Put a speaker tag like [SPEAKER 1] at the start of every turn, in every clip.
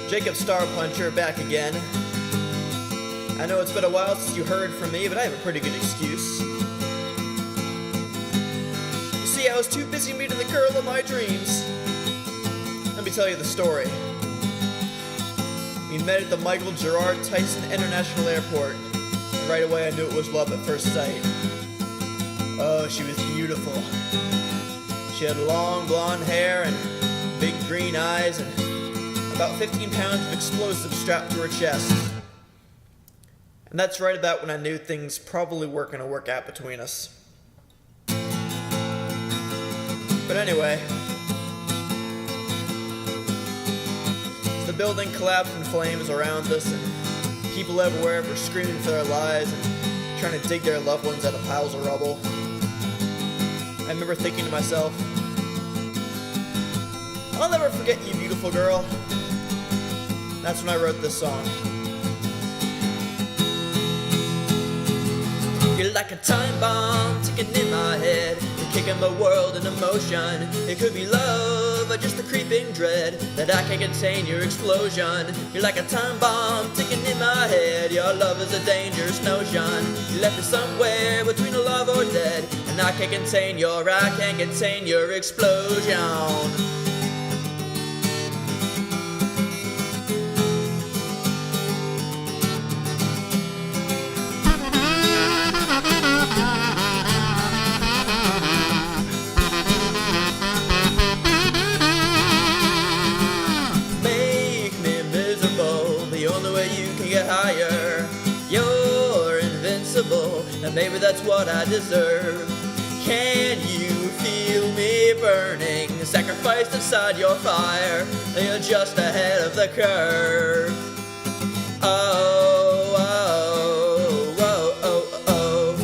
[SPEAKER 1] Jacob Starpuncher back again. I know it's been a while since you heard from me, but I have a pretty good excuse. You see, I was too busy meeting the girl of my dreams. Let me tell you the story. We met at the Michael Gerard Tyson International Airport. And right away I knew it was love at first sight. Oh, she was beautiful. She had long blonde hair and big green eyes and about 15 pounds of explosives strapped to her chest. And that's right about when I knew things probably weren't going to work out between us. But anyway, the building collapsed in flames around us, and people everywhere were screaming for their lives and trying to dig their loved ones out of piles of rubble. I remember thinking to myself, I'll never forget you, beautiful girl. That's when I wrote this song. You're like a time bomb ticking in my head. You're kicking my world into motion. It could be love or just the creeping dread that I can't contain your explosion. You're like a time bomb ticking in my head. Your love is a dangerous notion. You left me somewhere between alive or dead, and I can't contain your explosion. Higher, you're invincible, and maybe that's what I deserve. Can you feel me burning, sacrificed inside your fire? You're just ahead of the curve. Oh, oh, oh, oh, oh,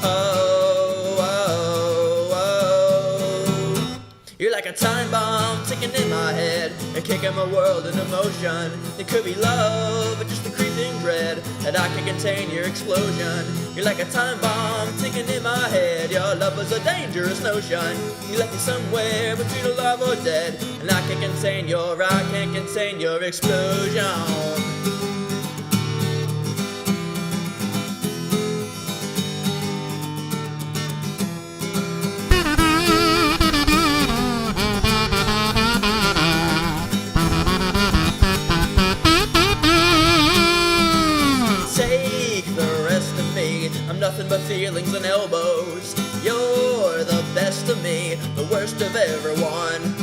[SPEAKER 1] oh, oh, oh. You're like a time bomb ticking in my head. You're kicking my world into motion. It could be love, or just the creeping dread that I can contain your explosion. You're like a time bomb ticking in my head. Your love was a dangerous notion. You left me somewhere between alive or dead, and I can't contain your explosion. I'm nothing but feelings and elbows. You're the best of me, the worst of everyone.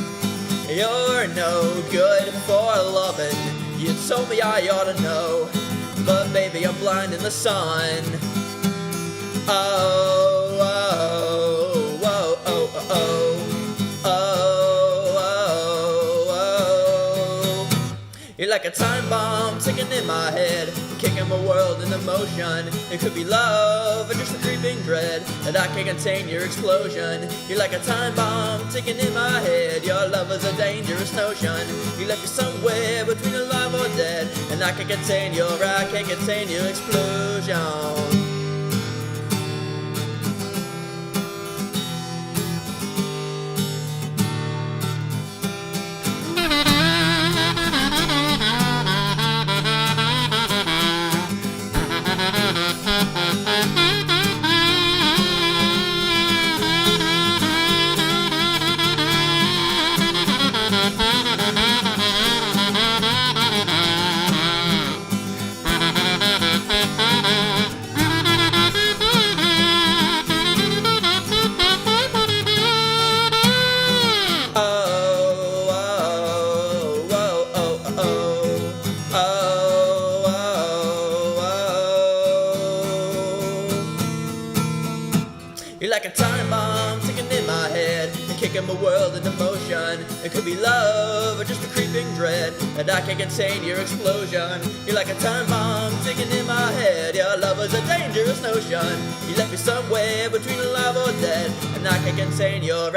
[SPEAKER 1] You're no good for loving. You told me I ought to know, but baby, I'm blind in the sun. Oh, oh, oh, oh, oh, oh, oh, oh. You're like a time bomb ticking in my head, kicking my world into motion. It could be love or just a creeping dread that I can't contain your explosion. You're like a time bomb ticking in my head. Your love is a dangerous notion. You left me somewhere between alive or dead, and I can't contain your explosion. You're like a time bomb ticking in my head and kicking my world into motion. It could be love or just a creeping dread that I can't contain your explosion. You're like a time bomb ticking in my head. Your love is a dangerous notion. You left me somewhere between alive or dead, and I can't contain your.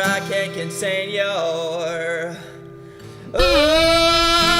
[SPEAKER 1] Oh.